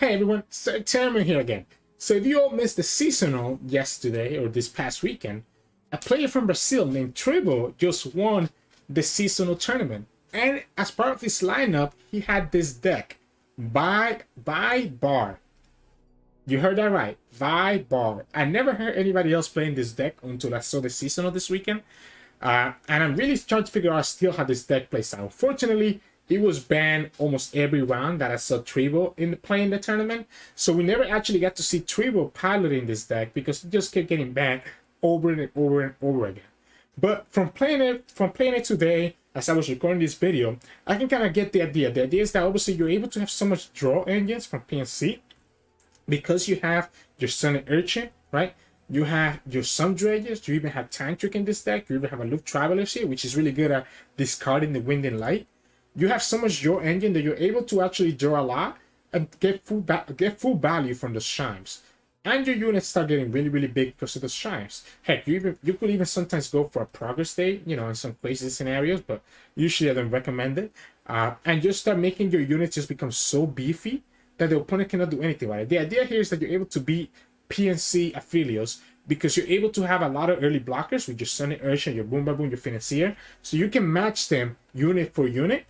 Hey everyone, Sirturmund here again. So if you all missed the seasonal yesterday or this past weekend, a player from Brazil named Trivo just won the seasonal tournament. And as part of his lineup, he had this deck, by Bar. You heard that right, by Bar. I never heard anybody else playing this deck until I saw the seasonal this weekend. And I'm really trying to figure out still how this deck plays out. Unfortunately, it was banned almost every round that I saw Trivo playing the tournament. So we never actually got to see Trivo piloting this deck because it just kept getting banned over and over and over again. But from playing it today, as I was recording this video, I can kind of get the idea. The idea is that obviously you're able to have so much draw engines from PNC because you have your Sun and Urchin, right? You have your Sun Dredges, you even have Tantric in this deck, you even have a Loop Travelers here, which is really good at discarding the Wind and Light. You have so much draw engine that you're able to actually draw a lot and get full value from the Chimes. And your units start getting really, really big because of the Chimes. Heck, you could even sometimes go for a Progress Day, you know, in some crazy scenarios, but usually I don't recommend it. And just start making your units just become so beefy that the opponent cannot do anything about it. The idea here is that you're able to beat PNC Affiliates because you're able to have a lot of early blockers with your Sun and Urchin, your Boom Baboon, your Financier. So you can match them unit for unit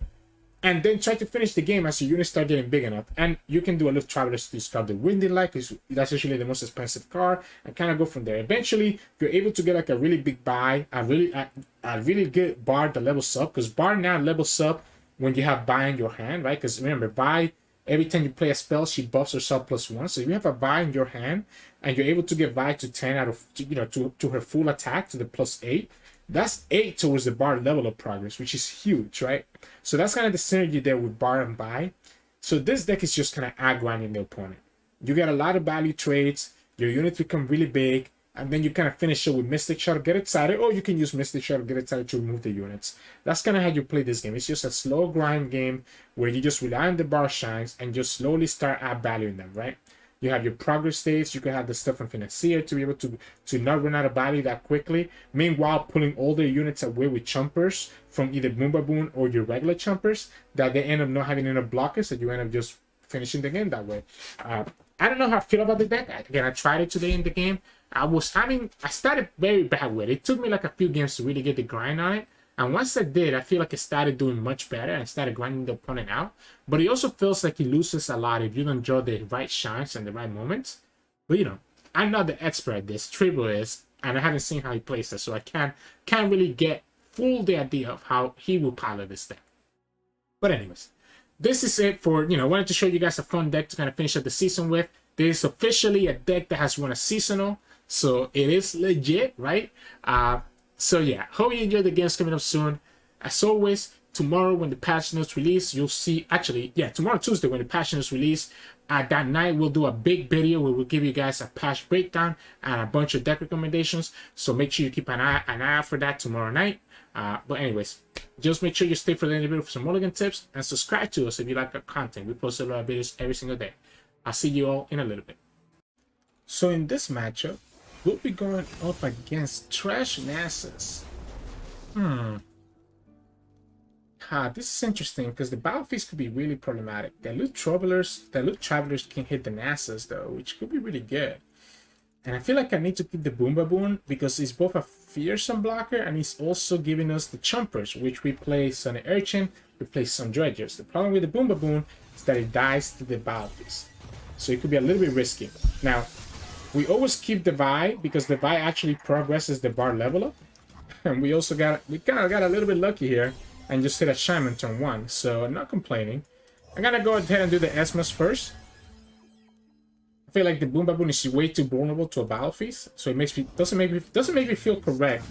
and then try to finish the game as your units start getting big enough. And you can do a little Travelers to discard the Wind and Light because that's usually the most expensive card and kind of go from there. Eventually, you're able to get like a really big buy, a really good bar that levels up because bar now levels up when you have buy in your hand, right? Because remember, buy, every time you play a spell, she buffs herself +1. So you have a Vi in your hand, and you're able to get Vi to 10 out of, you know, to her full attack, to the +8. That's 8 towards the bar level of progress, which is huge, right? So that's kind of the synergy there with bar and Vi. So this deck is just kind of aggrinding the opponent. You get a lot of value trades, your units become really big, and then you kind of finish it with Mystic Shot, get excited, or you can use Mystic Shot, get excited to remove the units. That's kind of how you play this game. It's just a slow grind game where you just rely on the bar shines and just slowly start add value in them, right? You have your progress states, you can have the stuff from Financier to be able to not run out of value that quickly. Meanwhile, pulling all the units away with Chumpers from either Boom Baboon or your regular Chumpers that they end up not having enough blockers, that you end up just finishing the game that way. I don't know how I feel about the deck. Again, I tried it today in the game. I started very bad with it. It took me like a few games to really get the grind on it. And once I did, I feel like it started doing much better and started grinding the opponent out. But it also feels like he loses a lot if you don't draw the right shines and the right moments. But you know, I'm not the expert at this. Trivo is, and I haven't seen how he plays it, so I can't really get full the idea of how he will pilot this deck. But anyways, this is it for, you know, I wanted to show you guys a fun deck to kind of finish up the season with. This is officially a deck that has won a seasonal, so it is legit, right? So yeah, hope you enjoy the games coming up soon. As always, tomorrow when the patch notes release, you'll see, actually, yeah, tomorrow Tuesday when the patch notes release, that night we'll do a big video where we'll give you guys a patch breakdown and a bunch of deck recommendations. So make sure you keep an eye out for that tomorrow night. But anyways, just make sure you stay for the end of the video for some mulligan tips and subscribe to us if you like our content. We post a lot of videos every single day. I'll see you all in a little bit. So in this matchup, we'll be going up against Thresh Nasus. This is interesting because the battlefields could be really problematic. The Loot Travelers can hit the Nasus though, which could be really good. And I feel like I need to keep the Boom Baboon because he's both a fearsome blocker and he's also giving us the Chumpers, which we play Sun and Urchin, we play Sun Dredgers. The problem with the Boom Baboon is that it dies to the battlefields. So it could be a little bit risky. Now, we always keep the Vi because the Vi actually progresses the bar level up. And we kind of got a little bit lucky here and just hit a Chime in turn 1. So I'm not complaining. I'm gonna go ahead and do the Esmas first. I feel like the Boom Baboon is way too vulnerable to a battlefield, so it doesn't make me feel correct.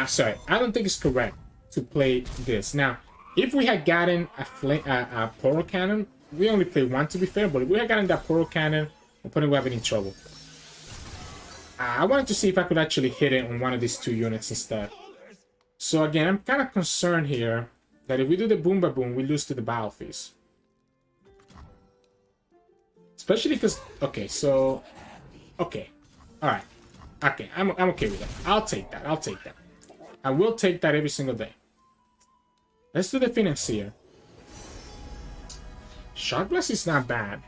Sorry, I don't think it's correct to play this. Now, if we had gotten a Portal Cannon, we only play one to be fair, but if we had gotten that Portal Cannon, the opponent would have been in trouble. I wanted to see if I could actually hit it on one of these two units instead. So again, I'm kind of concerned here that if we do the Boom Baboon, we lose to the battlefields. Especially because, okay, alright. Okay, I'm okay with that. I'll take that. I will take that every single day. Let's do the Financier. Shark Blast is not bad.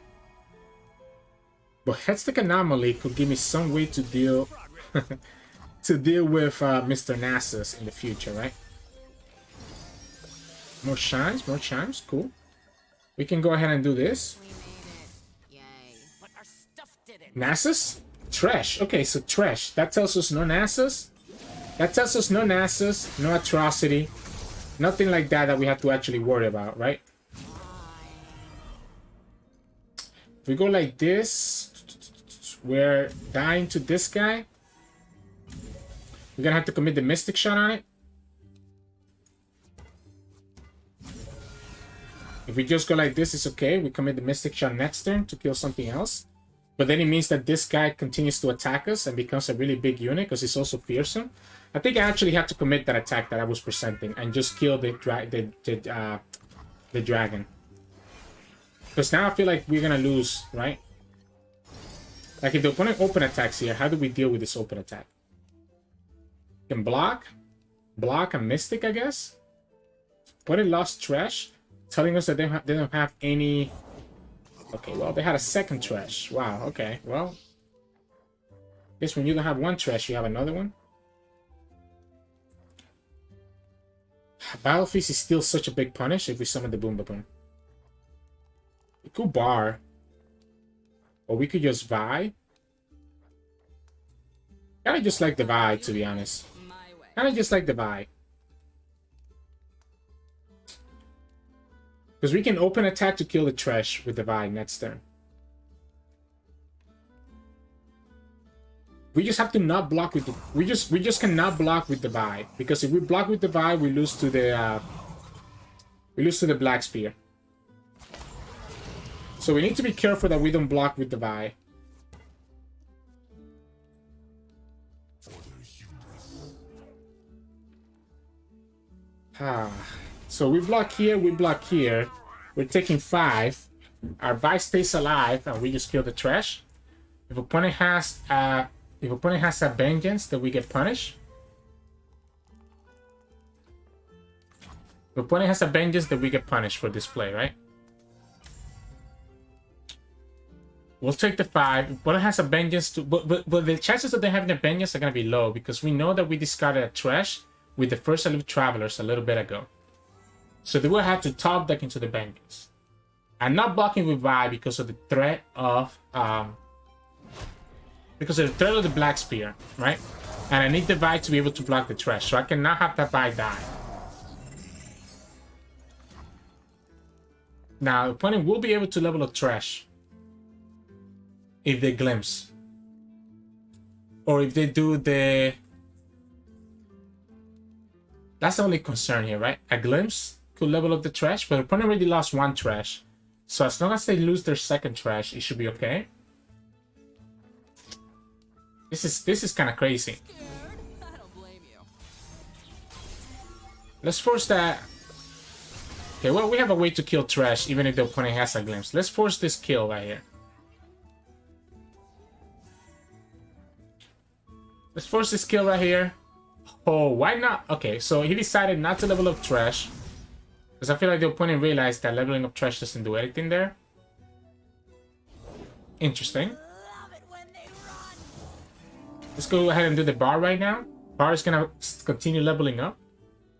But Headstick Anomaly could give me some way to deal to deal with Mr. Nasus in the future, right? More chimes, cool. We can go ahead and do this. Nasus? Thresh. Okay, so Thresh. That tells us no Nasus. That tells us no Nasus, no Atrocity. Nothing like that that we have to actually worry about, right? If we go like this, we're dying to this guy. We're gonna have to commit the Mystic Shot on it. If we just go like this, it's okay. We commit the Mystic Shot next turn to kill something else. But then it means that this guy continues to attack us and becomes a really big unit because he's also fearsome. I think I actually have to commit that attack that I was presenting and just kill the dragon. Because now I feel like we're gonna lose, right? Like if the opponent open attacks here, how do we deal with this open attack? We can block a Mystic, I guess. Opponent lost Thresh, telling us that they don't have any. Okay, well they had a second Thresh. Wow. Okay, well, I guess when you don't have one Thresh, you have another one. Battle Feast is still such a big punish if we summon the Boom Boom. We could bar. Or we could just Vi. Kinda just like the Vi, to be honest. Kinda just like the Vi. Because we can open attack to kill the Thresh with the Vi next turn. We just have to not block with the... We just cannot block with the Vi. Because if we block with the Vi, we lose to the... Black Spear. So we need to be careful that we don't block with the Vi. So we block here, we block here. We're taking 5. Our Vi stays alive, and we just kill the Thresh. If opponent has a Vengeance, then we get punished. If opponent has a Vengeance, then we get punished for this play, right? We'll take the 5. Opponent has a Vengeance too, but the chances of them having a Vengeance are gonna be low because we know that we discarded a Thresh with the first Elite Travelers a little bit ago. So they will have to top deck into the Vengeance. I'm not blocking with Vi because of the threat of the Black Spear, right? And I need the Vi to be able to block the Thresh, so I cannot have that Vi die. Now, the opponent will be able to level a Thresh if they glimpse. Or if they do the... That's the only concern here, right? A glimpse could level up the Thresh, but the opponent already lost one Thresh. So as long as they lose their second Thresh, it should be okay. This is kind of crazy. Let's force that. Okay, well, we have a way to kill Thresh even if the opponent has a glimpse. Let's force this kill right here. Let's force this kill right here. Oh, why not? Okay, so he decided not to level up Thresh. Because I feel like the opponent realized that leveling up Thresh doesn't do anything there. Interesting. Let's go ahead and do the bar right now. Bar is gonna continue leveling up.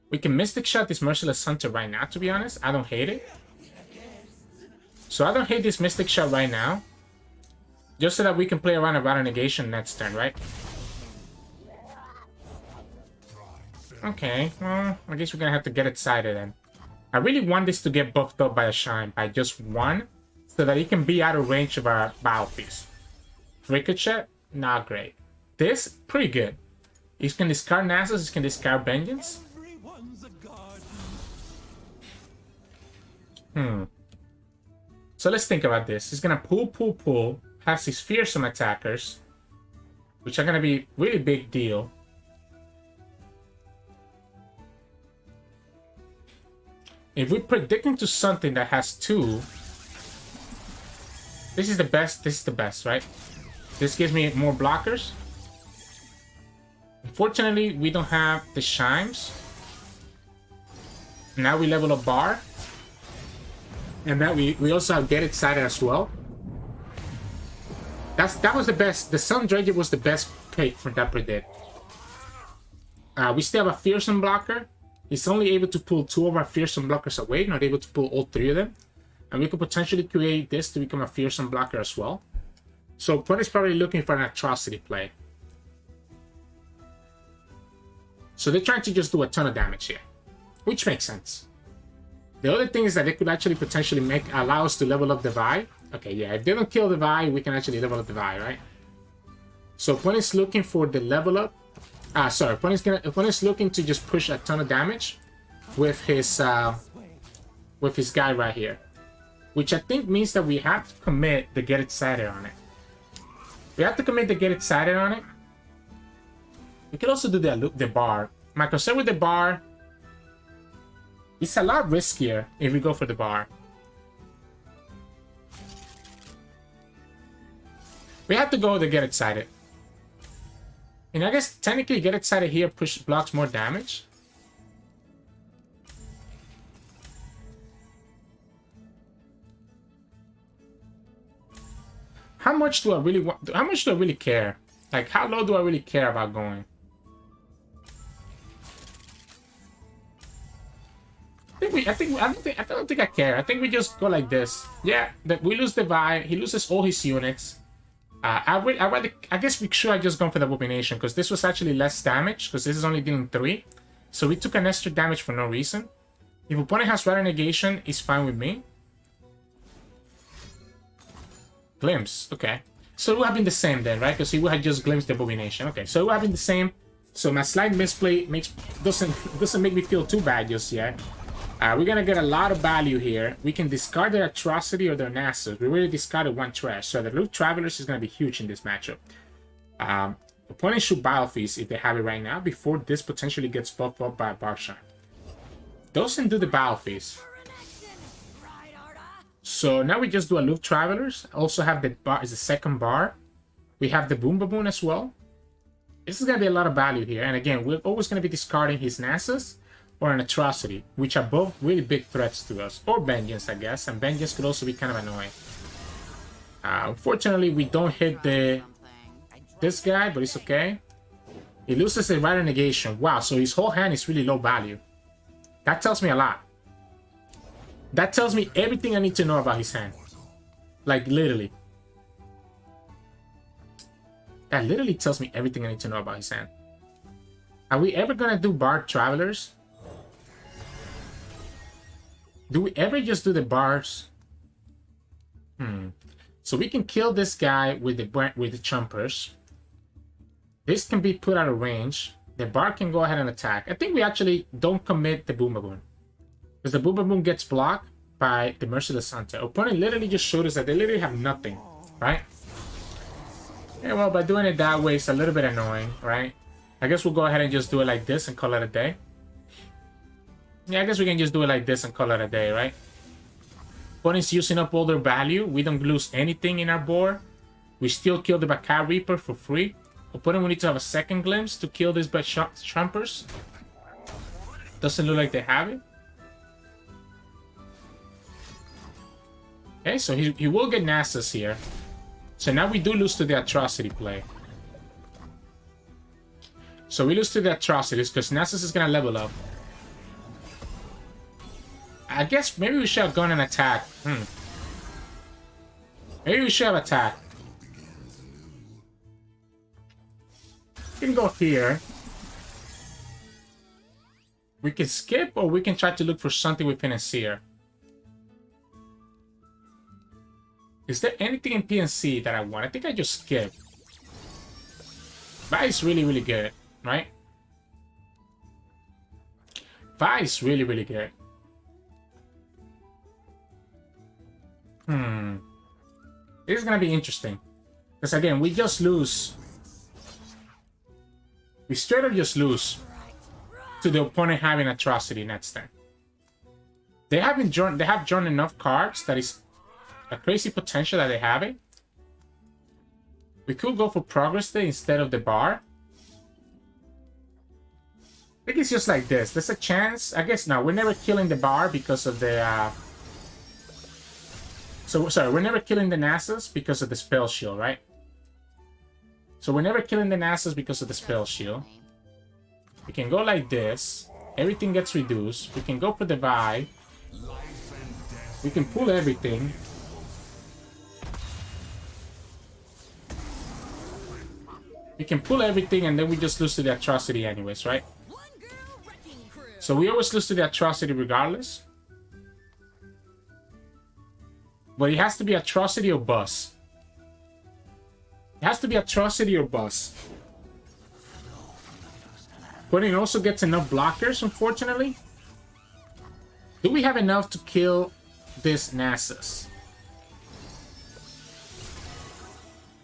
We can Mystic Shot this Merciless Hunter right now, to be honest. I don't hate it. So I don't hate this Mystic Shot right now. Just so that we can play around a Rattle Negation next turn, right? Okay, well, I guess we're gonna have to get excited then. I really want this to get buffed up by a Shine, by just 1, so that it can be out of range of our Battle Feast. Ricochet, not great. This, pretty good. He can discard Nasus, he can discard Vengeance. So let's think about this. He's gonna pull, has his fearsome attackers, which are gonna be really big deal. If we predict into something that has 2, this is the best, right? This gives me more blockers. Unfortunately, we don't have the Chimes. Now we level up Bar. And that we also have Get Excited as well. That was the best. The Sun Dredger was the best pick for that predict. We still have a Fearsome blocker. He's only able to pull 2 of our Fearsome blockers away, not able to pull all 3 of them. And we could potentially create this to become a Fearsome blocker as well. So opponent's probably looking for an Atrocity play. So they're trying to just do a ton of damage here, which makes sense. The other thing is that they could actually potentially allow us to level up the Vi. Okay, yeah, if they don't kill the Vi, we can actually level up the Vi, right? So opponent's looking for the level up. Opponent's looking to just push a ton of damage with his guy right here, which I think means that we have to commit the Get Excited on it. We have to commit the Get Excited on it. We could also do the bar. My concern with the bar, it's a lot riskier if we go for the bar. We have to go with the Get Excited. And I guess technically Get Excited here blocks more damage. How much do I really want? How much do I really care? Like, how low do I really care about going? I don't think I care. I think we just go like this. Yeah, we lose the Vi. He loses all his units. I guess we should have just gone for the Abomination, because this was actually less damage, because this is only dealing 3. So we took an extra damage for no reason. If opponent has Rider Negation, it's fine with me. Glimpse, okay. So it would have been the same then, right? Because he would have just glimpsed the Abomination. Okay, so it would have been the same. So my slight misplay doesn't make me feel too bad just yet. We're gonna get a lot of value here. We can discard their Atrocity or their Nasus. We already discarded 1 Thresh, so the Loot Travelers is gonna be huge in this matchup. Opponents should Bile Feast if they have it right now before this potentially gets buffed up by Barsha. Doesn't do the Bile Feast. So now we just do a Loot Travelers. Also have the bar is the second bar. We have the Boom Baboon as well. This is gonna be a lot of value here. And again, we're always gonna be discarding his Nasus or an Atrocity, which are both really big threats to us. Or Vengeance, I guess. And Vengeance could also be kind of annoying. Unfortunately, we don't hit this guy, but it's okay. He loses a Rider Negation. Wow, so his whole hand is really low value. That tells me a lot. That tells me everything I need to know about his hand. Like, literally. That literally tells me everything I need to know about his hand. Are we ever gonna do Bard Travelers? Do we ever just do the bars? So we can kill this guy with the Chompers. This can be put out of range. The bar can go ahead and attack. I think we actually don't commit the Boom Baboon, because the Boom Baboon gets blocked by the Merciless Hunter. Opponent literally just showed us that they literally have nothing, right? Yeah, well, by doing it that way, it's a little bit annoying, right? I guess we'll go ahead and just do it like this and call it a day. Yeah, I guess we can just do it like this and call it a day, right? Opponent's using up all their value. We don't lose anything in our board. We still kill the Bakar Reaper for free. Opponent will need to have a second glimpse to kill these Chompers. Doesn't look like they have it. Okay, so he will get Nasus here. So now we do lose to the Atrocity play. So we lose to the Atrocities because Nasus is going to level up. I guess maybe we should have gone and attacked. Maybe we should have attacked. We can go here. We can skip, or we can try to look for something with Financier. Is there anything in PNC that I want? I think I just skip. Vi is really, really good, right? Vi is really, really good. This is gonna be interesting. Because again, we just lose. We straight up just lose to the opponent having Atrocity next turn. They have drawn enough cards that is a crazy potential that they have it. We could go for Progress Day instead of the bar. I think it's just like this. There's a chance. I guess no, we're never killing the bar because of the So, sorry, we're never killing the Nasus because of the Spell Shield, right? So we're never killing the Nasus because of the spell shield. We can go like this. Everything gets reduced. We can go for the Divide. We can pull everything. We can pull everything and then we just lose to the Atrocity anyways, right? So we always lose to the Atrocity regardless. But it has to be Atrocity or Bust. It has to be Atrocity or Bust. Pudding also gets enough blockers, unfortunately. Do we have enough to kill this Nasus?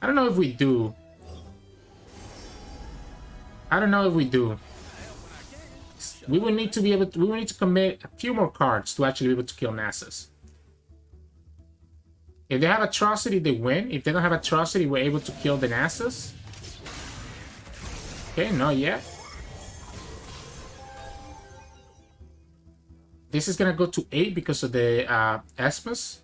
I don't know if we do. I don't know if we do. We will need to be able to, we will need to commit a few more cards to actually be able to kill Nasus. If they have Atrocity, they win. If they don't have Atrocity, we're able to kill the Nasus. Okay, not yet. This is gonna go to 8 because of the Esmus.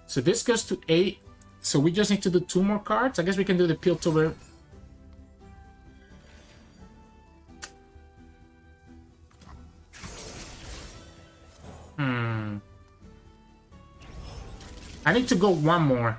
So this goes to 8. So we just need to do 2 more cards. I guess we can do the Piltover. I need to go 1 more.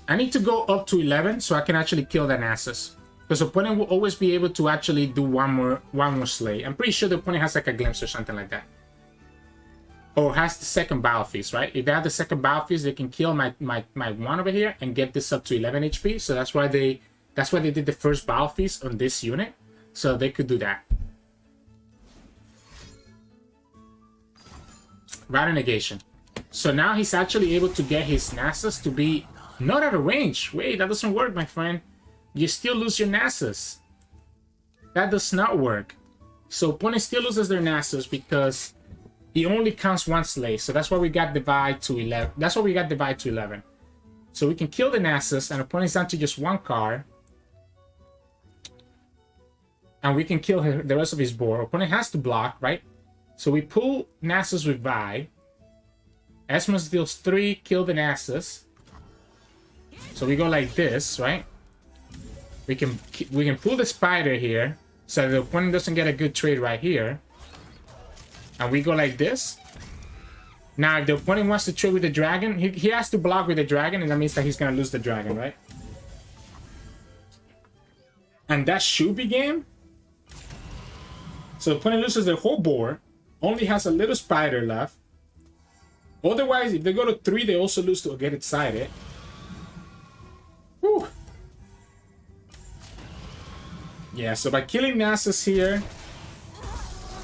I need to go up to 11 so I can actually kill the Nasus. Because the opponent will always be able to actually do one more slay. I'm pretty sure the opponent has like a glimpse or something like that. Or has the second Battle Feast, right? If they have the second Battle Feast, they can kill my one over here and get this up to 11 HP. So that's why they did the first Battle Feast on this unit. So they could do that. Rider Negation. So now he's actually able to get his Nasus to be not out of range. Wait, that doesn't work, my friend. You still lose your Nasus. That does not work. So opponent still loses their Nasus because he only counts 1 slay. So that's why we got Divide to 11. That's why we got Divide to 11. So we can kill the Nasus and opponent's down to just 1 card. And we can kill the rest of his board. Opponent has to block, right? So we pull Nasus with Divide. Esmus deals 3, kill the Nasus. So we go like this, right? We can pull the Spider here, so the opponent doesn't get a good trade right here. And we go like this. Now, if the opponent wants to trade with the Dragon, he has to block with the Dragon, and that means that he's gonna lose the Dragon, right? And that should be game. So the opponent loses their whole board, only has a little Spider left. Otherwise, if they go to 3, they also lose to get excited. Whew. Yeah, so by killing Nasus here,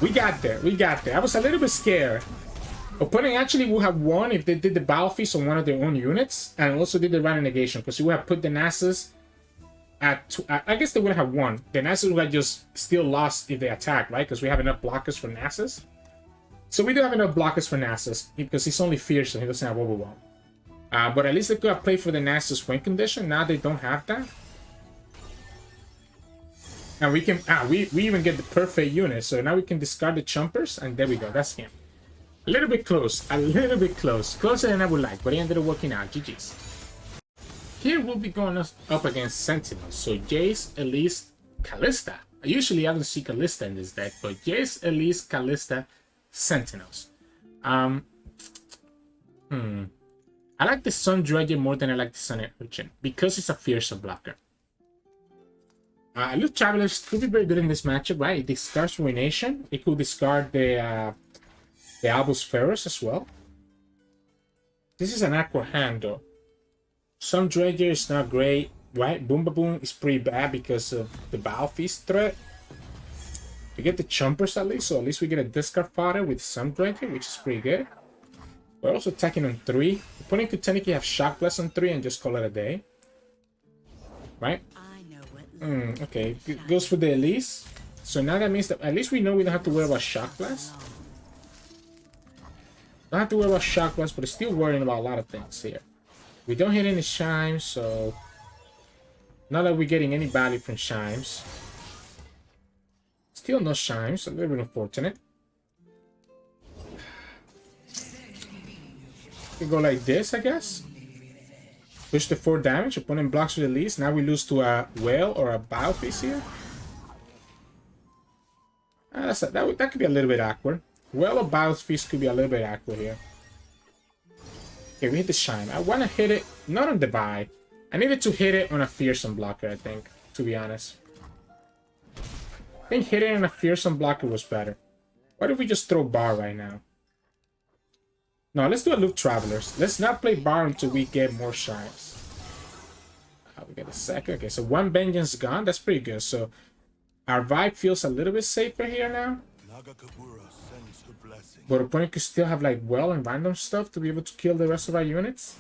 we got there. We got there. I was a little bit scared. Opponent actually would have won if they did the Battle Feast on one of their own units and also did the Rider Negation, because you would have put the Nasus at... I guess they would have won. The Nasus would have just still lost if they attack, right? Because we have enough blockers for Nasus. So we do have enough blockers for Nasus because he's only fierce and he doesn't have Overwhelm. But at least they could have played for the Nasus win condition. Now they don't have that. And we can... we even get the perfect unit. So now we can discard the Chumpers. And there we go. That's him. A little bit close. A little bit close. Closer than I would like. But he ended up working out. GG's. Here we'll be going up against Sentinels. So Jayce, Elise, Kalitsta. Usually I don't see Kalitsta in this deck. But Jayce, Elise, Kalitsta, Sentinels. I like the Sun Dredger more than I like the Sun Urchin because it's a fearsome blocker. Loot Travelers could be very good in this matchup, right? It discards Ruination. It could discard the Albus Ferrous as well. This is an Aqua hand though. Sun Dredger is not great, right? Boom Boom is pretty bad because of the Battle Feast threat. We get the Chumpers at least, so at least we get a discard fodder with Sun Dredger, which is pretty good. We're also attacking on 3. The opponent could technically have Shock Blast on 3 and just call it a day. Right? Okay, goes for the Elise. So now that means that at least we know we don't have to worry about Shock Blast. Don't have to worry about Shock Blast, but it's still worrying about a lot of things here. We don't hit any Shine, so... Not that we're getting any value from Chimes. Still no Chimes, a little bit unfortunate. We go like this, I guess. Push the 4 damage. Opponent blocks with Elise. Now we lose to a Whale or a Bowfish here. That could be a little bit awkward. Whale or Bowfish could be a little bit awkward here. Okay, we hit the Shine. I want to hit it, not on the buy. I needed to hit it on a Fearsome blocker, I think, to be honest. I think hitting on a Fearsome blocker was better. Why don't we just throw Bar right now? No, let's do a Loop Travelers. Let's not play Bar until we get more Shines. We get a second. Okay, so 1 Vengeance gone. That's pretty good. So our vibe feels a little bit safer here now. But opponent could still have like Well and random stuff to be able to kill the rest of our units.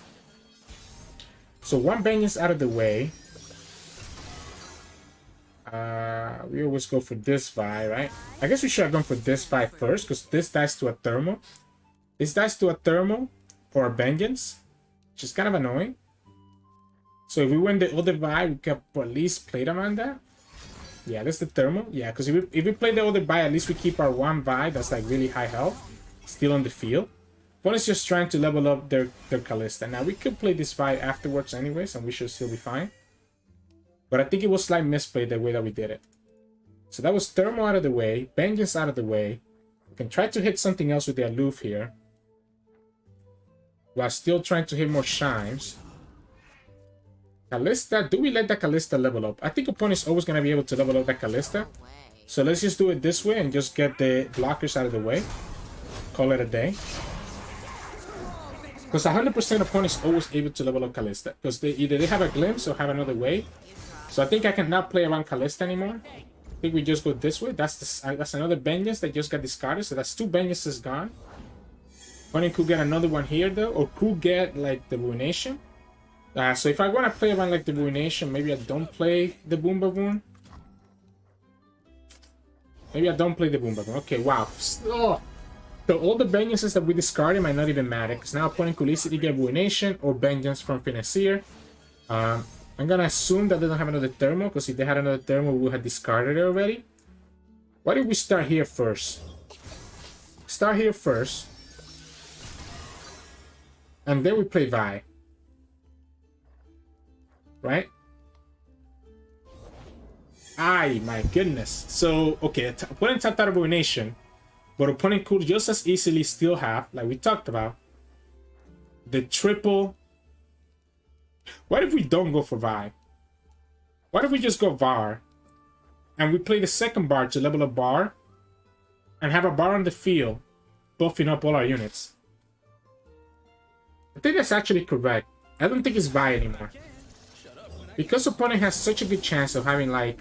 So 1 Vengeance out of the way. We always go for this Vi, right? I guess we should have gone for this Vi first, because this dies to a Thermal. This dies to a Thermal or a Vengeance, which is kind of annoying. So if we win the other Vi, we can at least play them on that. Yeah, that's the Thermal. Yeah, because if we play the other Vi, at least we keep our 1 Vi that's like really high health still on the field. Opponent's just trying to level up their Kalitsta. Now, we could play this Vi afterwards anyways, and we should still be fine. But I think it was slight misplay the way that we did it. So that was Thermal out of the way, Vengeance out of the way. We can try to hit something else with the Aloof here, while still trying to hit more Shines. Kalitsta, do we let the Kalitsta level up? I think opponent's always going to be able to level up that Kalitsta. So let's just do it this way and just get the blockers out of the way. Call it a day. Because 100% opponent's always able to level up Kalitsta. Because either they have a glimpse or have another way. So I think I cannot play around Kalitsta anymore. I think we just go this way. That's another Vengeance that just got discarded. So that's 2 Vengeances gone. Opponent could get another one here though. Or could get like the Ruination. So if I want to play around like the Ruination, maybe I don't play the Boom Baboon. Maybe I don't play the Boom Baboon. Okay, wow. Oh. So all the Vengeances that we discarded might not even matter, because now opponent could easily get Ruination or Vengeance from Financier. I'm gonna assume that they don't have another Thermal, because if they had another Thermal, we would have discarded it already. Why did we start here first? Start here first. And then we play Vi. Right? Ay, my goodness. So, okay, opponent tapped out of Ruination, but opponent could just as easily still have, like we talked about, the triple. What if we don't go for Vi? What if we just go Var, and we play the second Bar to level up Bar, and have a Bar on the field, buffing up all our units? I think that's actually correct. I don't think it's Vi anymore. Because opponent has such a good chance of having like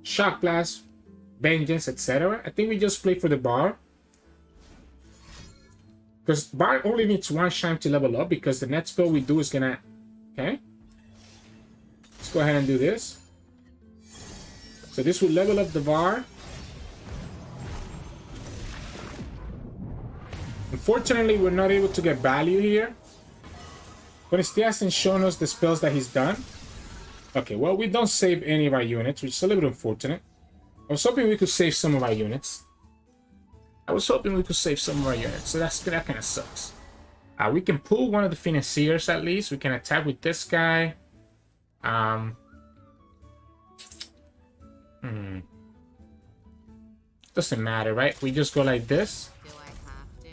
Shock Blast, Vengeance, etc. I think we just play for the Bar. Because Bar only needs 1 Shine to level up, because the next spell we do is gonna... Okay. Let's go ahead and do this. So this will level up the Bar. Unfortunately, we're not able to get value here. But it still hasn't shown us the spells that he's done. Okay, well, we don't save any of our units, which is a little bit unfortunate. I was hoping we could save some of our units. So that kind of sucks. We can pull one of the Financiers at least. We can attack with this guy. Doesn't matter, right? We just go like this. Do I have to?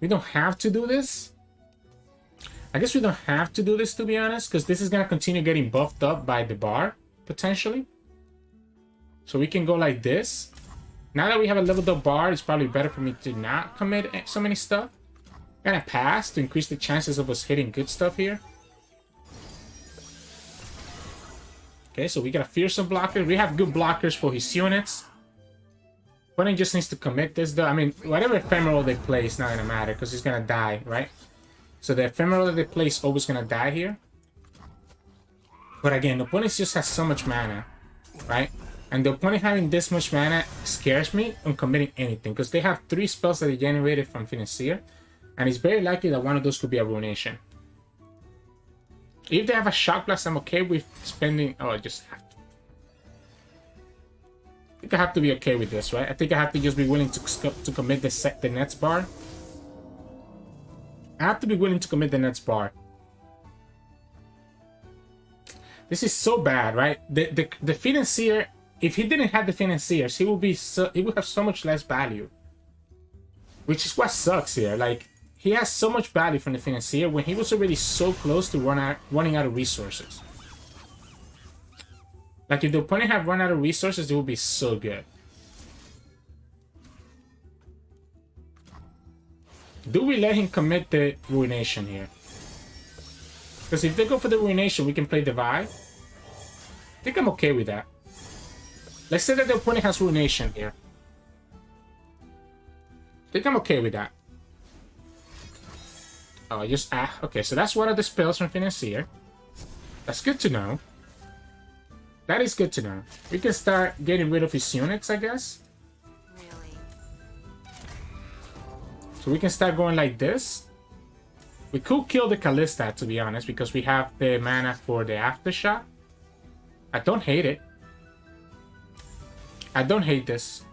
We don't have to do this. I guess we don't have to do this, to be honest, because this is going to continue getting buffed up by the Bar, potentially. So we can go like this. Now that we have a leveled up Bar, it's probably better for me to not commit so many stuff. I'm going to pass to increase the chances of us hitting good stuff here. Okay, so we got a Fearsome blocker. We have good blockers for his units. Opponent just needs to commit this, though. I mean, whatever Ephemeral they play is not going to matter, because he's going to die, right? So the Ephemeral that they play is always going to die here. But again, the opponent just has so much mana, right? And the opponent having this much mana scares me on committing anything, because they have 3 spells that they generated from Financier, and it's very likely that one of those could be a Ruination. If they have a Shock Blast, I'm okay with spending... Oh, I just have to. I think I have to be okay with this, right? I think I have to just be willing to commit the Nets bar. I have to be willing to commit the Nets bar. This is so bad, right? The Financier, if he didn't have the Financiers, he would have so much less value. Which is what sucks here. Like, he has so much value from the Financier when he was already so close to running out of resources. Like, if the opponent had run out of resources, it would be so good. Do we let him commit the Ruination here? Because if they go for the Ruination, we can play Divide. I think I'm okay with that. Let's say that the opponent has Ruination here. I think I'm okay with that. Oh, okay, so that's one of the spells from Financier. That's good to know. That is good to know. We can start getting rid of his units, I guess. Really? So we can start going like this. We could kill the Kalitsta, to be honest, because we have the mana for the Aftershock. I don't hate it. I don't hate this.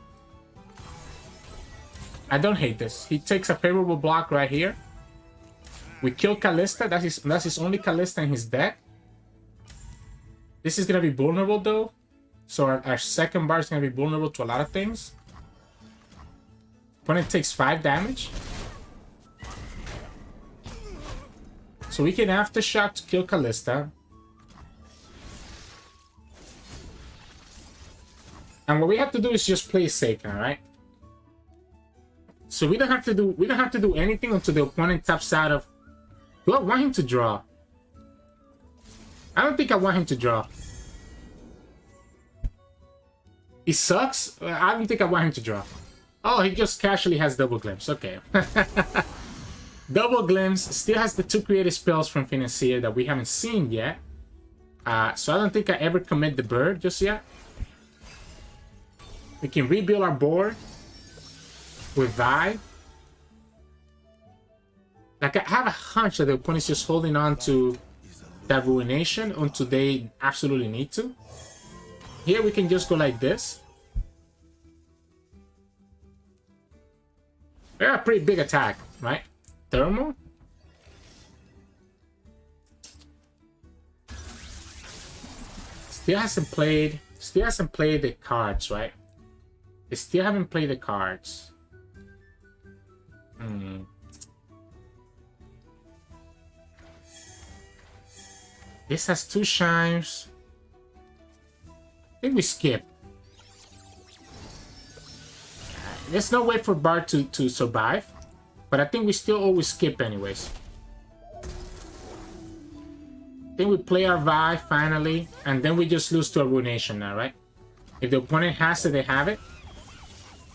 I don't hate this. He takes a favorable block right here. We kill Kalitsta. That's his only Kalitsta in his deck. This is going to be vulnerable, though. So our second bar is going to be vulnerable to a lot of things. Opponent takes 5 damage. So we can Aftershock to kill Kalitsta. And what we have to do is just play safe now, right? So we don't have to do anything until the opponent taps out of... Do I want him to draw? I don't think I want him to draw. He sucks? I don't think I want him to draw. Oh, he just casually has Double Glimpse. Okay. Double Glimpse still has the 2 creative spells from Financier that we haven't seen yet. So I don't think I ever commit the bird just yet. We can rebuild our board with Vibe. Like, I have a hunch that the opponent's just holding on to that Ruination until they absolutely need to. Here we can just go like this. They're a pretty big attack, right? Thermal. Still hasn't played the cards, right? They still haven't played the cards. This has 2 shines. I think we skip. There's no way for Bard to survive, but I think we still always skip anyways. I think we play our Vi finally, and then we just lose to a Ruination now, right? If the opponent has it, they have it.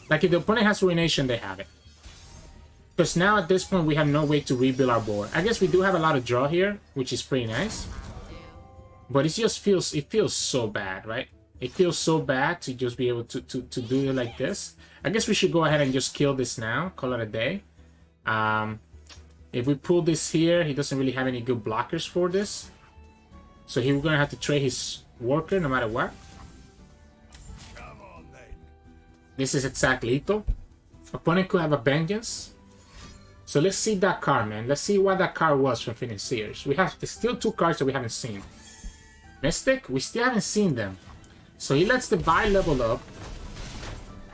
Like, if the opponent has Ruination, they have it. Because now at this point, we have no way to rebuild our board. I guess we do have a lot of draw here, which is pretty nice. But it just feels so bad, right? It feels so bad to just be able to do it like this. I guess we should go ahead and just kill this now. Call it a day. If we pull this here, he doesn't really have any good blockers for this. So he's going to have to trade his worker no matter what. This is attack lethal. Opponent could have a Vengeance. So let's see that card, man. Let's see what that card was from Financiers. There's still 2 cards that we haven't seen. Mystic, we still haven't seen them. So he lets the Vi level up.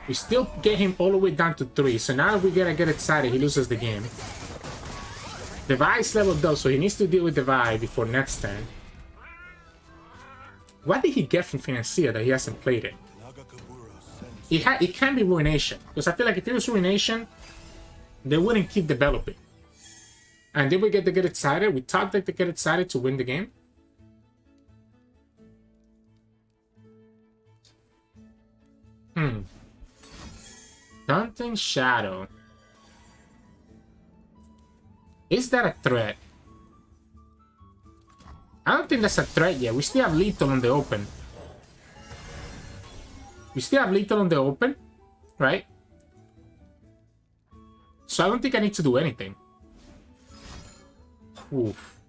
We still get him all the way down to 3. So now if we gotta get excited, he loses the game. The Vi is leveled up, so he needs to deal with the Vi before next turn. What did he get from Financier that he hasn't played it? It can be Ruination. Because I feel like if it was Ruination, they wouldn't keep developing. And then we get to get excited. We thought that to get excited to win the game. Daunting Shadow. Is that a threat? I don't think that's a threat yet. We still have lethal on the open. We still have lethal on the open, right? So I don't think I need to do anything. Oof.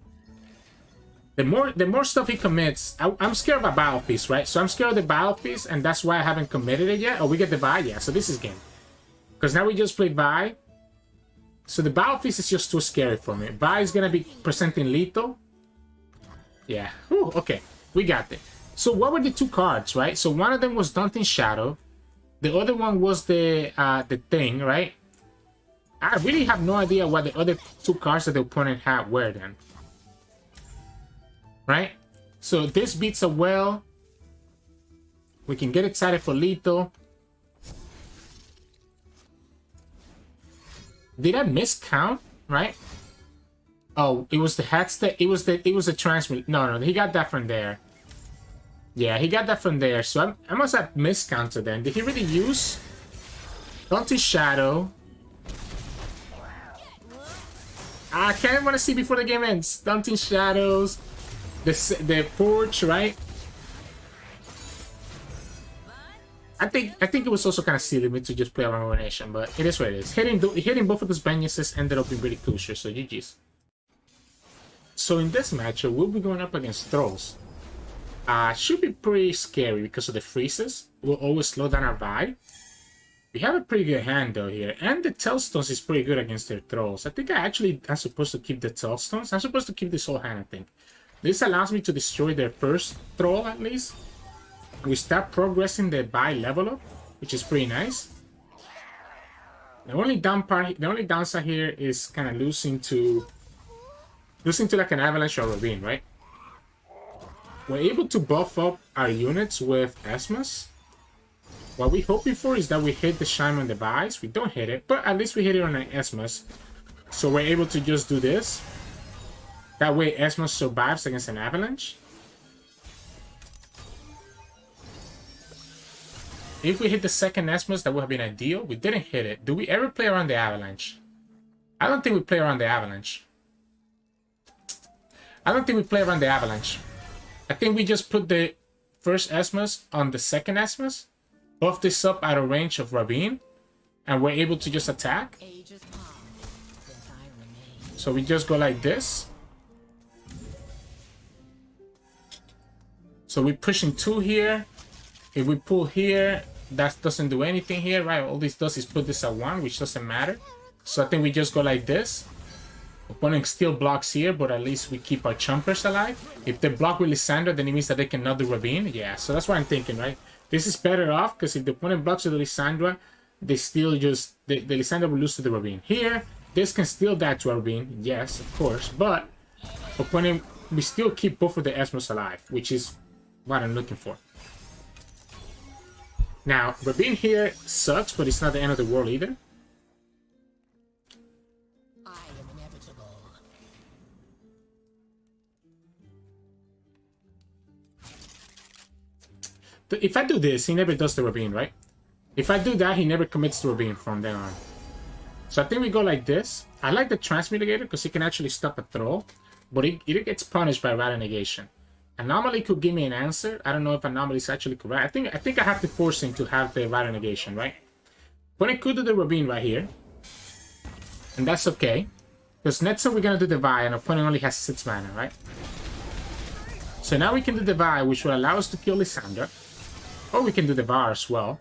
The more stuff he commits, I'm scared of a battle piece, right? So I'm scared of the battle piece, and that's why I haven't committed it yet. Oh, we get the Vi, yeah. So this is game, because now we just played Vi. So the battle piece is just too scary for me. Vi is gonna be presenting lethal. Yeah. Whew, okay, we got it. So what were the two cards, right? So one of them was Daunting Shadow. The other one was the thing, right? I really have no idea what the other two cards that the opponent had were then. Right? So this beats a well. We can get excited for lethal. Did I miscount? Right? Oh, it was the Hatsta. It was the transmit. No, he got that from there. Yeah, he got that from there. So I must have miscounted then. Did he really use Daunting Shadow? I kind of want to see before the game ends. Daunting Shadows. The Forge, right? I think it was also kind of silly me to just play around Ruination, but it is what it is. Hitting both of those vengeances ended up being really crucial, so GG's. So in this matchup, we'll be going up against Thralls. Should be pretty scary because of the freezes. We'll always slow down our Vi. We have a pretty good hand though here, and the Tailstones is pretty good against their Thralls. I think I'm supposed to keep the Tailstones. I'm supposed to keep this whole hand, I think. This allows me to destroy their first Thrall at least. We start progressing the Vi level up, which is pretty nice. The only downside here is kind of losing to like an Avalanche or Ravine, right? We're able to buff up our units with Esmus. What we're hoping for is that we hit the Shine on the Vi's. We don't hit it, but at least we hit it on an Esmus. So we're able to just do this. That way Esmus survives against an Avalanche. If we hit the second Esmus, that would have been ideal. We didn't hit it. Do we ever play around the Avalanche? I don't think we play around the Avalanche. I think we just put the first Esmus on the second Esmus, buff this up out of range of Ravine, and we're able to just attack. So we just go like this. So we're pushing 2 here. If we pull here, that doesn't do anything here, right? All this does is put this at 1, which doesn't matter. So I think we just go like this. Opponent still blocks here, but at least we keep our Chompers alive. If they block with Lysandra, then it means that they can not do Ravine. Yeah, so that's what I'm thinking, right? This is better off, because if the opponent blocks with the Lysandra, they still just... The Lysandra will lose to the Ravine. Here, this can still die to a Ravine, yes, of course, but opponent, we still keep both of the Esmos alive, which is what I'm looking for. Now, Ravine here sucks, but it's not the end of the world either. If I do this, he never does the Ravine, right? If I do that, he never commits to Ravine from then on. So I think we go like this. I like the Transmutator because he can actually stop a Thrall, but it gets punished by Rata Negation. Anomaly could give me an answer. I don't know if Anomaly is actually correct. I think I have to force him to have the Rata Negation, right? But it could do the Ravine right here. And that's okay. Because next time we're going to do the Vi, and opponent only has 6 mana, right? So now we can do the Vi, which will allow us to kill Lysandra. Or we can do the Var as well.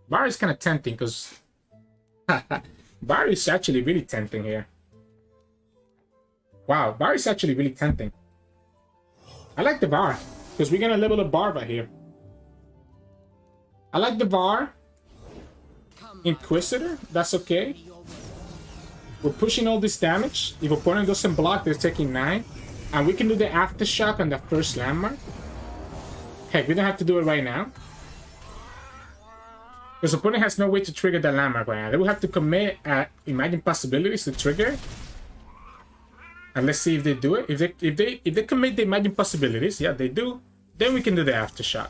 Var is kind of tempting because... Var is actually really tempting here. Wow, Var is actually really tempting. I like the Var, because we're going to level up Barba here. I like the Var. Inquisitor, that's okay. We're pushing all this damage. If opponent doesn't block, they're taking 9. And we can do the Aftershock on the first landmark. Heck, we don't have to do it right now. Because opponent has no way to trigger the landmark right now. They will have to commit Imagine Possibilities to trigger. And let's see if they do it. If they commit the Imagine Possibilities, yeah, they do. Then we can do the Aftershock.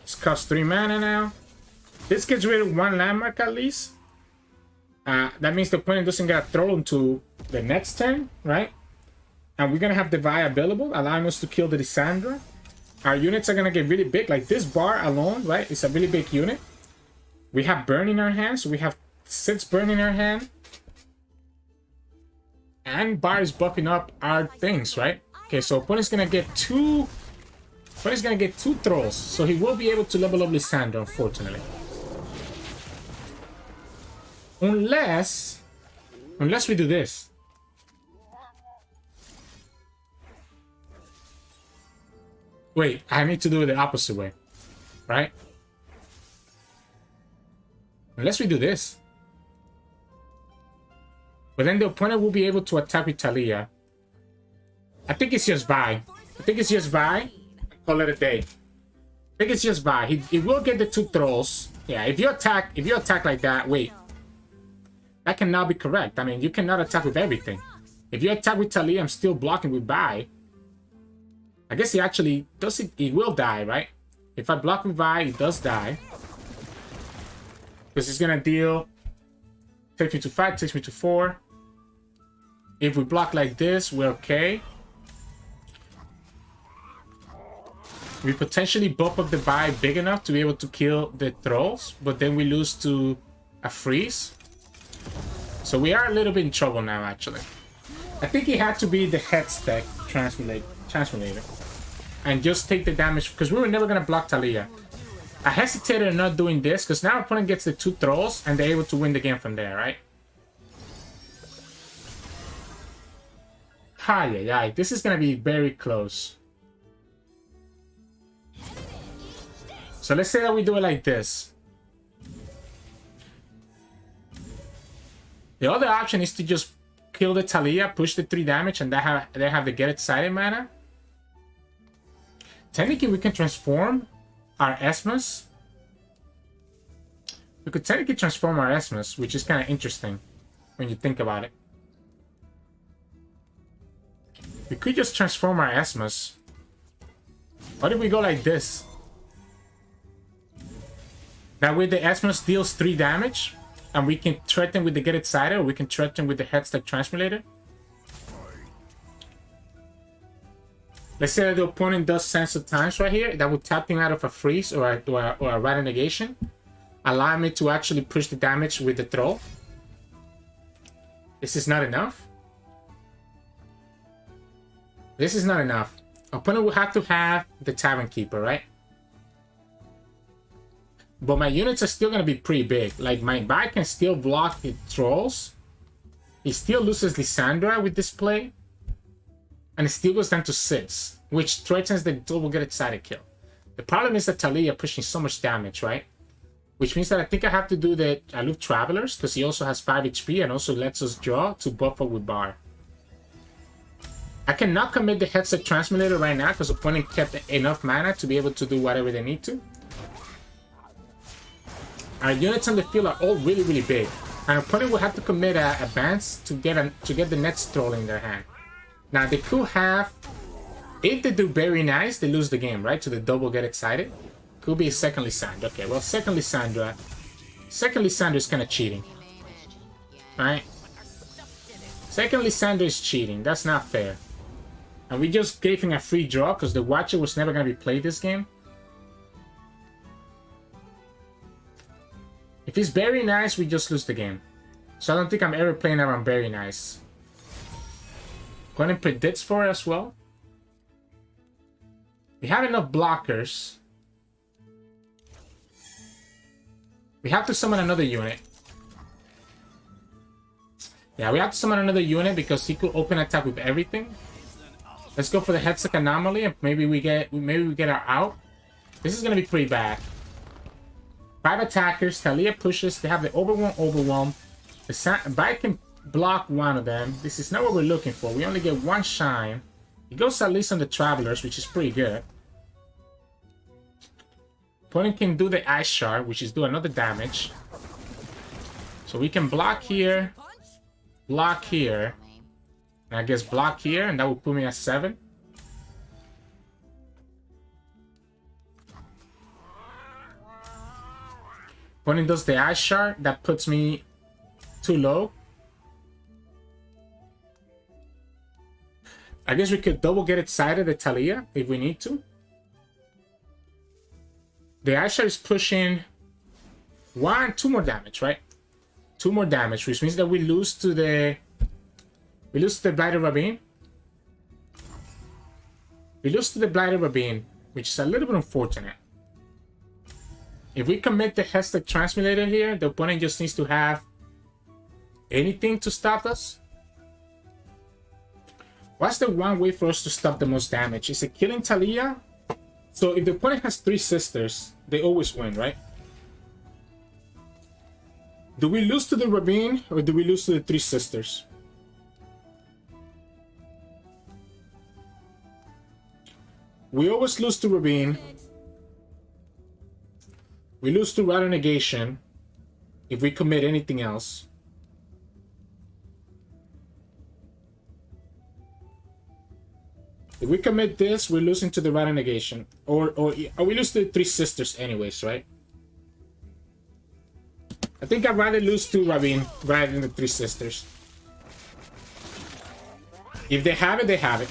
It's cost 3 mana now. This gets rid of 1 landmark at least. That means the opponent doesn't get a throw into the next turn, right? And we're gonna have the Vi available, allowing us to kill the Lysandra. Our units are gonna get really big. Like this bar alone, right? It's a really big unit. We have Burn in our hand, so we have 6 Burn in our hand. And Bar is buffing up our things, right? Okay, so opponent's gonna get two. Opponent's gonna get two Thralls, so he will be able to level up Lysandra, unfortunately. Unless we do this. Wait, I need to do it the opposite way, right? Unless we do this. But then the opponent will be able to attack with Talia. I think it's just Vi. I think it's just Vi. Call it a day. I think it's just Vi. He will get the two Thralls. Yeah, if you attack like that, wait. That cannot be correct. I mean, you cannot attack with everything. If you attack with Talia, I'm still blocking with Vi. I guess he actually does it. He will die, right? If I block with Vi, he does die. Because he's gonna deal. Takes me to 5, takes me to 4. If we block like this, we're okay. We potentially buff up the buy big enough to be able to kill the Thralls, but then we lose to a freeze. So we are a little bit in trouble now, actually. I think he had to be the head stack transmulator. And just take the damage, because we were never going to block Talia. I hesitated in not doing this, because now our opponent gets the two Thralls, and they're able to win the game from there, right? Hi, this is going to be very close. So let's say that we do it like this. The other option is to just kill the Talia, push the 3 damage, and they have the Get Excited mana. Technically, we can transform our Esmus. We could technically transform our Esmus, which is kind of interesting when you think about it. We could just transform our Esmus. What if we go like this? That way the Esmus deals 3 damage, and we can threaten with the Get Excited, or we can threaten with the Headstack Transmulator. Let's say that the opponent does Sense of Times right here. That would tap him out of a freeze or a Rite Negation. Allow me to actually push the damage with the Thrall. This is not enough. This is not enough. Opponent will have to have the Tavern Keeper, right? But my units are still going to be pretty big. Like, my buy can still block the Thralls. He still loses Lysandra with this play. And it still goes down to 6, which threatens the double Get Excited kill. The problem is that Talia pushing so much damage, right? Which means that I think I have to do the Aloof Travelers, because he also has 5 HP and also lets us draw to buff up with Bar. I cannot commit the Headset Transmulator right now, because opponent kept enough mana to be able to do whatever they need to. Our units on the field are all really, really big. An opponent will have to commit a advance to get the next Thrall in their hand. Now they could have, if they do very nice, they lose the game, right? To the double Get Excited. Could be a second Lysandra. Okay, well, second Lysandra is kind of cheating, right? Second Lysandra is cheating. That's not fair. And we just gave him a free draw because the Watcher was never going to be played this game. If he's very nice, we just lose the game. So I don't think I'm ever playing around very nice. Opponent predicts for it as well. We have enough blockers. We have to summon another unit. Yeah, we have to summon another unit because he could open attack with everything. Let's go for the Headstack Anomaly and maybe we get our out. This is gonna be pretty bad. 5 attackers, Talia pushes, they have the overwhelm. The Bite can block one of them. This is not what we're looking for. We only get 1 shine. He goes at least on the Travelers, which is pretty good. Opponent can do the Ice Shard, which is do another damage. So we can block here, and I guess block here, and that will put me at 7. Opponent does the Ice Shard, that puts me too low. I guess we could double Get Excited at Talia if we need to. The Ice Shard is pushing 2 more damage, right? 2 more damage, which means that we lose to the We lose to the Blighted Ravine. We lose to the Blighted Ravine, which is a little bit unfortunate. If we commit the Hextech Transmutator here, the opponent just needs to have anything to stop us. What's the one way for us to stop the most damage? Is it killing Taliyah? So if the opponent has 3 sisters, they always win, right? Do we lose to the Ravine or do we lose to the 3 sisters? We always lose to Ravine. We lose to Rattle Negation if we commit anything else. If we commit this, we're losing to the Rattle Negation. Or we lose to the 3 sisters anyways, right? I think I'd rather lose to Ravine rather than the 3 sisters. If they have it, they have it.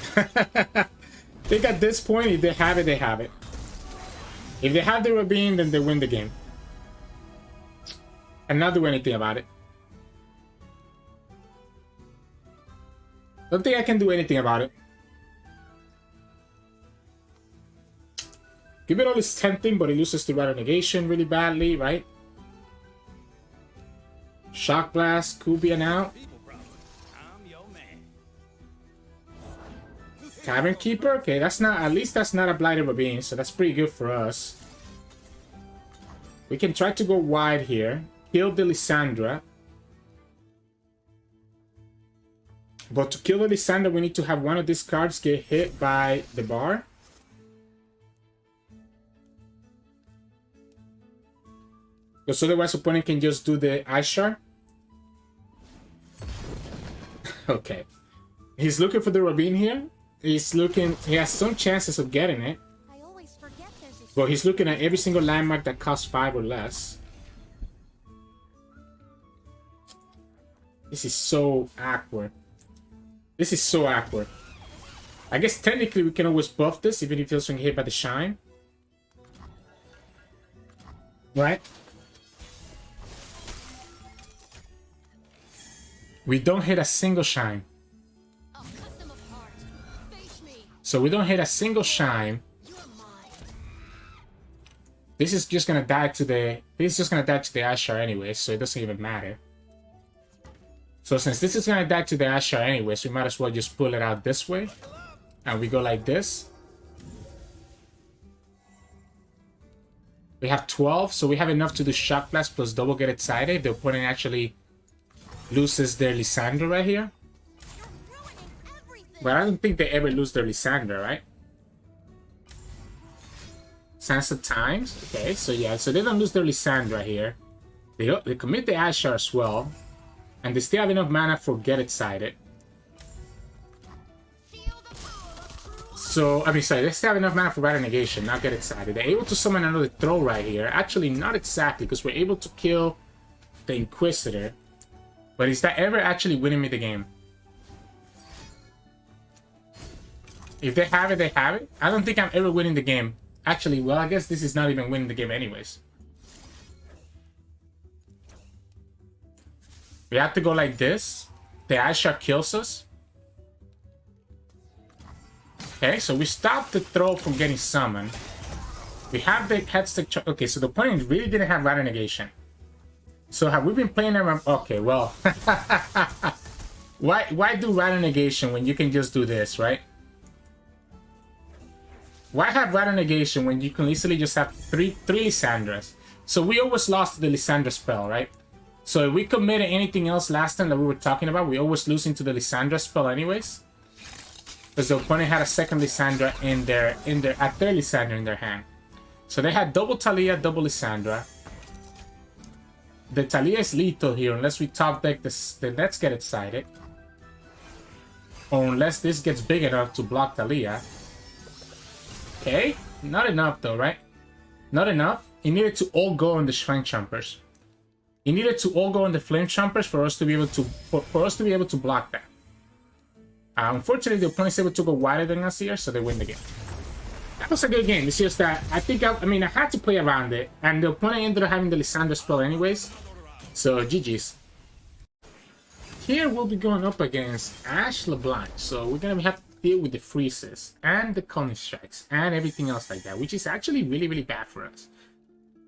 I think at this point, if they have it, they have it. If they have the Ravine, then they win the game. And not do anything about it. Don't think I can do anything about it. Give it all is tempting, but he loses to Rattle Negation really badly, right? Shock Blast, Kubia now. Cavern Keeper? Okay, that's not, at least that's not a Blighted Ravine, so that's pretty good for us. We can try to go wide here. Kill the Lysandra. But to kill the Lysandra, we need to have one of these cards get hit by the bar. Because otherwise, opponent can just do the Ice Shard. Okay. He's looking for the Ravine here. He's looking, he has some chances of getting it. But he's looking at every single landmark that costs 5 or less. This is so awkward. This is so awkward. I guess technically we can always buff this even if he doesn't get hit by the Shine. Right? We don't hit a single Shine. So we don't hit a single Shine. This is just gonna die to the Ice Shard anyway, so it doesn't even matter. So since this is gonna die to the Ice Shard anyway, so we might as well just pull it out this way. And we go like this. We have 12, so we have enough to do Shock Blast plus double get excited if the opponent actually loses their Lysandra right here. But I don't think they ever lose their Lysandra, right? Sands of Times. Okay, so yeah, so they don't lose their Lysandra here. They commit the Ice Shard as well. And they still have enough mana for Get Excited. So, I mean, sorry, they still have enough mana for Rattle Negation, not Get Excited. They're able to summon another throw right here. Actually, not exactly, because we're able to kill the Inquisitor. But is that ever actually winning me the game? If they have it, they have it. I don't think I'm ever winning the game. Actually, well, I guess this is not even winning the game anyways. We have to go like this. The Ice Shard kills us. Okay, so we stop the throw from getting summoned. We have the Hextech. Okay, so the opponent really didn't have Rattle Negation. So have we been playing around? Okay, well. Why do Rattle Negation when you can just do this, right? Why have Rattle Negation when you can easily just have three Lysandras? So we always lost the Lysandra spell, right? So if we committed anything else last time that we were talking about, we always losing to the Lysandra spell anyways. Because the opponent had a second Lysandra in their Lysandra in their hand. So they had double Taliyah, double Lysandra. The Taliyah is lethal here unless we top deck this, the Let's Get Excited. Or unless this gets big enough to block Taliyah. Okay, not enough though, right? Not enough. It needed to all go on the Flame Chompers. It needed to all go on the Flame Chompers for us to be able to block that. Unfortunately, the opponent's able to go wider than us here, so they win the game. That was a good game. It's just that I think I had to play around it, and the opponent ended up having the Lysandra spell anyways. So GG's. here we'll be going up against Ashe LeBlanc. So we're gonna have to deal with the freezes and the calling strikes and everything else like that, which is actually really, really bad for us.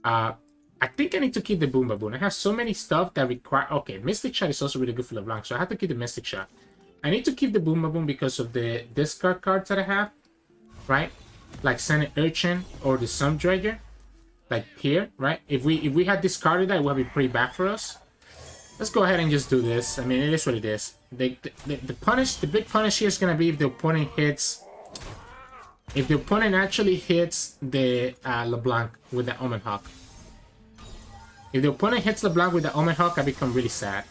I think I need to keep the Boom Baboon. I have so many stuff that require... Okay, Mystic Shot is also really good for LeBlanc, so I have to keep the Mystic Shot. I need to keep the Boom Baboon because of the discard cards that I have, right? Like Senate Urchin or the Sun Dredger, like here, right? If we had discarded that, it would be pretty bad for us. Let's go ahead and just do this. I mean, it is what it is. The big punish here is gonna be if the opponent hits... If the opponent actually hits the LeBlanc with the Omen Hawk. If the opponent hits LeBlanc with the Omen Hawk, I become really sad.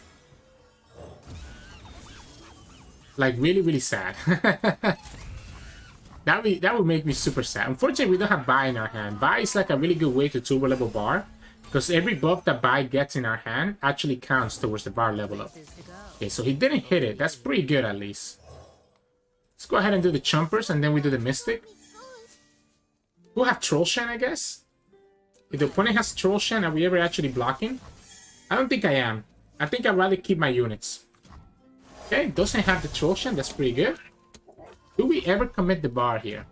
Like, really, really sad. That would make me super sad. Unfortunately, we don't have Buy in our hand. Buy is like a really good way to turbo level Bar. Because every buff that Buy gets in our hand actually counts towards the Bar level up. Okay, so he didn't hit it. That's pretty good, at least. Let's go ahead and do the Chompers, and then we do the Mystic. We'll have Troll Shan, I guess. If the opponent has Troll Shan, are we ever actually blocking? I don't think I am. I think I'd rather keep my units. Okay, doesn't have the Troll Shan. That's pretty good. Do we ever commit the Bar here?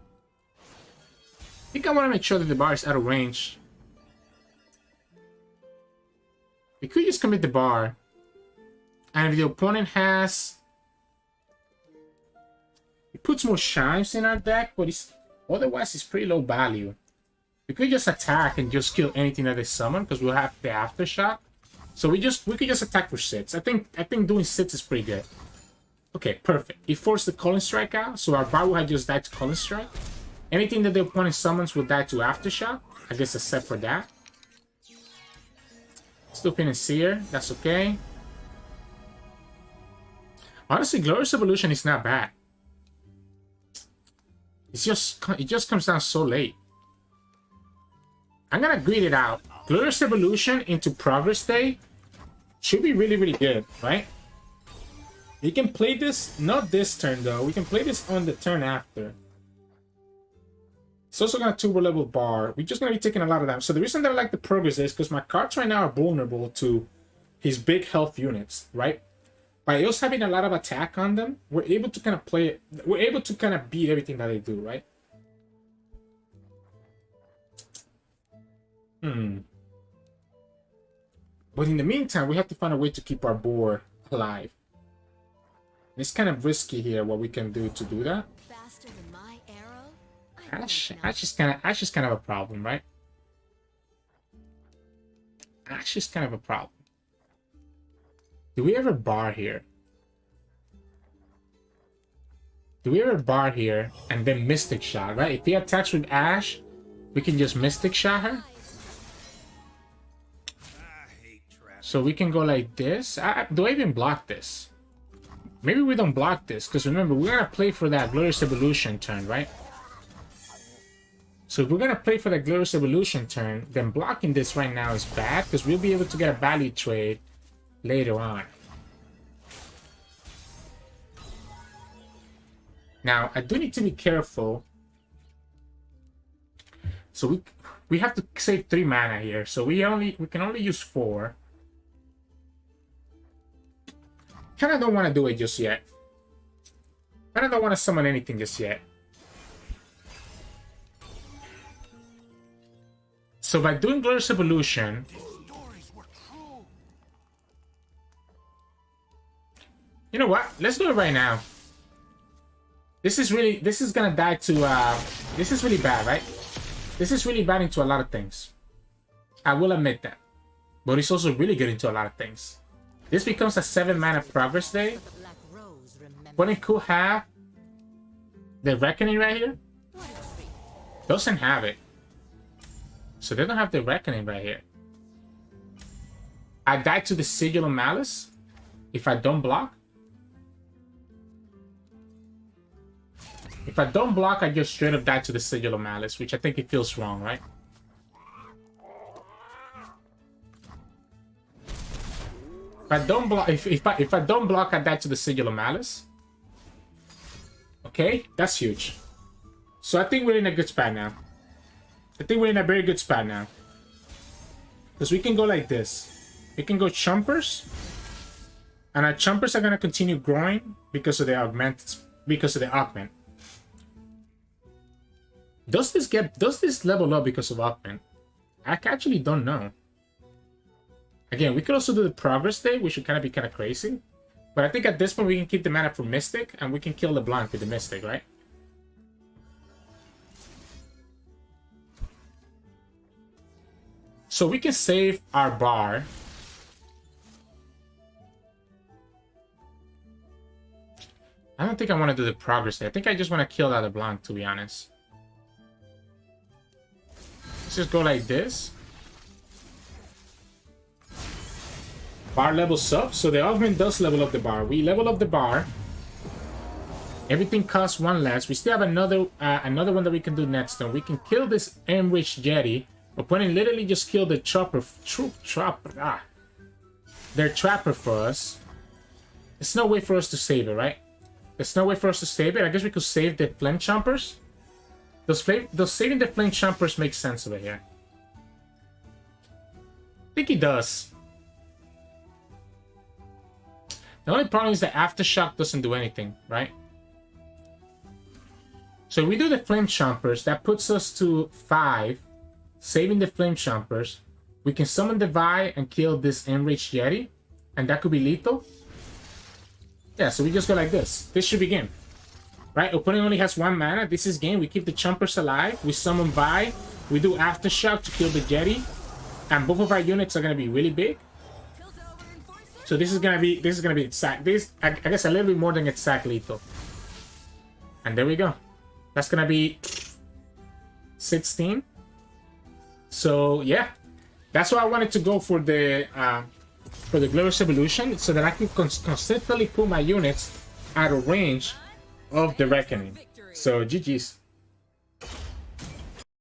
I think I want to make sure that the Bar is out of range. We could just commit the Bar. And if the opponent has... He puts more Chimes in our deck, but otherwise it's pretty low value. We could just attack and just kill anything that they summon because we'll have the Aftershock. So we could just attack for 6. I think doing 6 is pretty good. Okay, perfect. He forced the Calling Strike out, so our Bar will have just died to Calling Strike. Anything that the opponent summons will die to Aftershock. I guess except for that. Still Financier, that's okay. Honestly, Glorious Evolution is not bad. It just comes down so late. I'm gonna grid it out. Glorious Evolution into Progress Day should be really, really good, right? We can play this, not this turn though. We can play this on the turn after. It's also gonna turbo level Bar. We're just gonna be taking a lot of damage. So the reason that I like the Progress is because my cards right now are vulnerable to his big health units, right? By us having a lot of attack on them, we're able to kind of play it. We're able to kind of beat everything that they do, right? But in the meantime, we have to find a way to keep our board alive. It's kind of risky here what we can do to do that. Ashe is kind of a problem, right? Ashe is kind of a problem. Do we ever Bar here? Do we ever Bar here and then Mystic Shot, right? If he attacks with Ashe, we can just Mystic Shot her. So we can go like this. Do I even block this? Maybe we don't block this, because remember, we're going to play for that Glorious Evolution turn, right? So if we're going to play for that Glorious Evolution turn, then blocking this right now is bad, because we'll be able to get a value trade later on. Now, I do need to be careful. So we have to save 3 mana here, so we can only use 4. Kinda don't want to do it just yet. Kinda don't want to summon anything just yet. So by doing Glorious Evolution, you know what? Let's do it right now. This is gonna die to this is really bad, right? This is really bad into a lot of things. I will admit that. But it's also really good into a lot of things. This becomes a 7 mana Progress Day. When it could have the Reckoning right here. Doesn't have it. So they don't have the Reckoning right here. I die to the Sigil of Malice if I don't block. If I don't block, I just straight up die to the Sigil of Malice, which I think it feels wrong, right? If I don't block, if I don't block, I die to the Sigil of Malice. Okay, that's huge. So I think we're in a good spot now. I think we're in a very good spot now. Because we can go like this. We can go Chompers. And our Chompers are gonna continue growing because of the augment. Does this level up because of augment? I actually don't know. Again, we could also do the progress day, which would kind of be kind of crazy. But I think at this point we can keep the mana for Mystic, and we can kill LeBlanc with the Mystic, right? So we can save our bar. I don't think I want to do the progress day. I think I just want to kill that LeBlanc, to be honest. Let's just go like this. Bar levels up, so the augment does level up the bar. We level up the bar. Everything costs one less. We still have another one that we can do next turn. We can kill this enriched jetty. Opponent literally just killed the their trapper for us. There's no way for us to save it, right? There's no way for us to save it. I guess we could save the flame chompers. Does saving the flame chompers make sense over here? I think it does. The only problem is that Aftershock doesn't do anything, right? So we do the Flame Chompers. That puts us to 5. Saving the Flame Chompers. We can summon the Vi and kill this Enraged Yeti. And that could be lethal. Yeah, so we just go like this. This should be game. Right? Opponent only has 1 mana. This is game. We keep the Chompers alive. We summon Vi. We do Aftershock to kill the Yeti. And both of our units are going to be really big. So this is gonna be exact. I guess a little bit more than exact lethal. And there we go. That's gonna be 16. So yeah, that's why I wanted to go for the Glorious Evolution, so that I can consistently put my units out of range of the Reckoning. So GG's.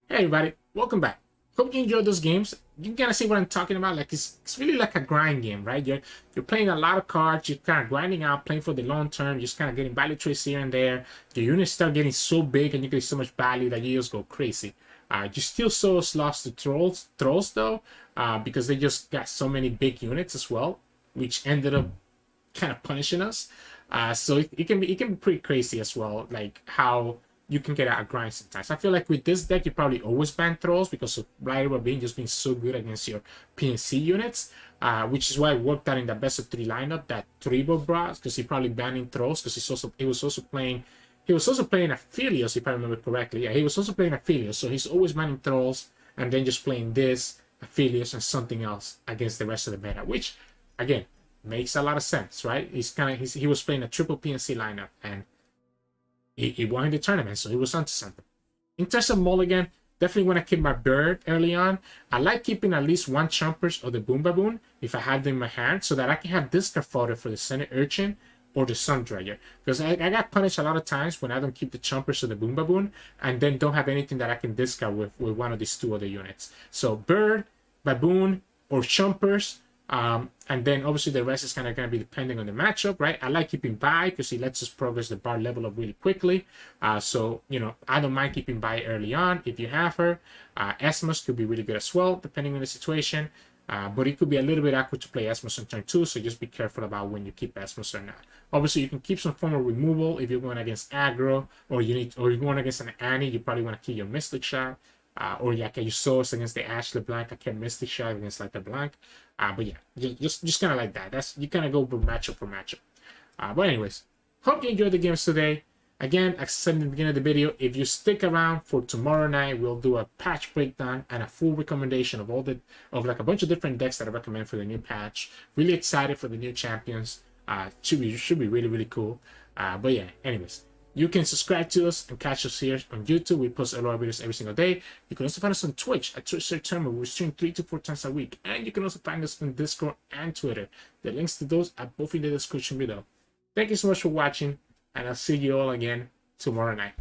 Hey everybody, welcome back. Hope you enjoyed those games. You can kind of see what I'm talking about. Like it's really like a grind game, right? You're playing a lot of cards. You're kind of grinding out, playing for the long term. You're just kind of getting value trees here and there. Your units start getting so big and you get so much value that you just go crazy. You still saw us lost to Thralls though, because they just got so many big units as well, which ended up kind of punishing us. So it can be pretty crazy as well, like how you can get out of grind sometimes. I feel like with this deck, you probably always ban Thralls because of Blighter being so good against your PNC units, which is why it worked out in the best of 3 lineup that Trivo brought, because he probably banning Thralls because he was also playing Aphelios, if I remember correctly. Yeah, he was also playing Aphelios, so he's always banning Thralls and then just playing this Aphelios and something else against the rest of the meta, which again makes a lot of sense, right? He was playing a triple PNC lineup and he won the tournament, so he was onto something. In terms of mulligan, definitely want to keep my bird early on. I like keeping at least 1 Chompers or the Boom Baboon if I have them in my hand, so that I can have discard fodder for the Center Urchin or the Sundreyer. Because I got punished a lot of times when I don't keep the Chompers or the Boom Baboon, and then don't have anything that I can discard with one of these 2 other units. So bird, baboon, or Chompers. And then obviously the rest is kind of going to be depending on the matchup, right? I like keeping Vi because he lets us progress the bar level up really quickly. So, you know, I don't mind keeping Vi early on if you have her. Esmus could be really good as well, depending on the situation. But it could be a little bit awkward to play Esmus on turn 2, so just be careful about when you keep Esmus or not. Obviously, you can keep some form of removal if you're going against aggro, or you're going against an Annie. You probably want to keep your Mystic Shot. Or yeah, you saw us against the Ashe LeBlanc. I kept Mystic Shot against like LeBlanc. But yeah, just kind of like that. You kind of go for matchup for matchup. But anyways, hope you enjoyed the games today. Again, I said in the beginning of the video, if you stick around for tomorrow night, we'll do a patch breakdown and a full recommendation of like a bunch of different decks that I recommend for the new patch. Really excited for the new champions. Should be really, really cool. But yeah, anyways, you can subscribe to us and catch us here on YouTube. We post a lot of videos every single day. You can also find us on Twitch at Twitch Sirturmund. We stream 3 to 4 times a week. And you can also find us on Discord and Twitter. The links to those are both in the description below. Thank you so much for watching, and I'll see you all again tomorrow night.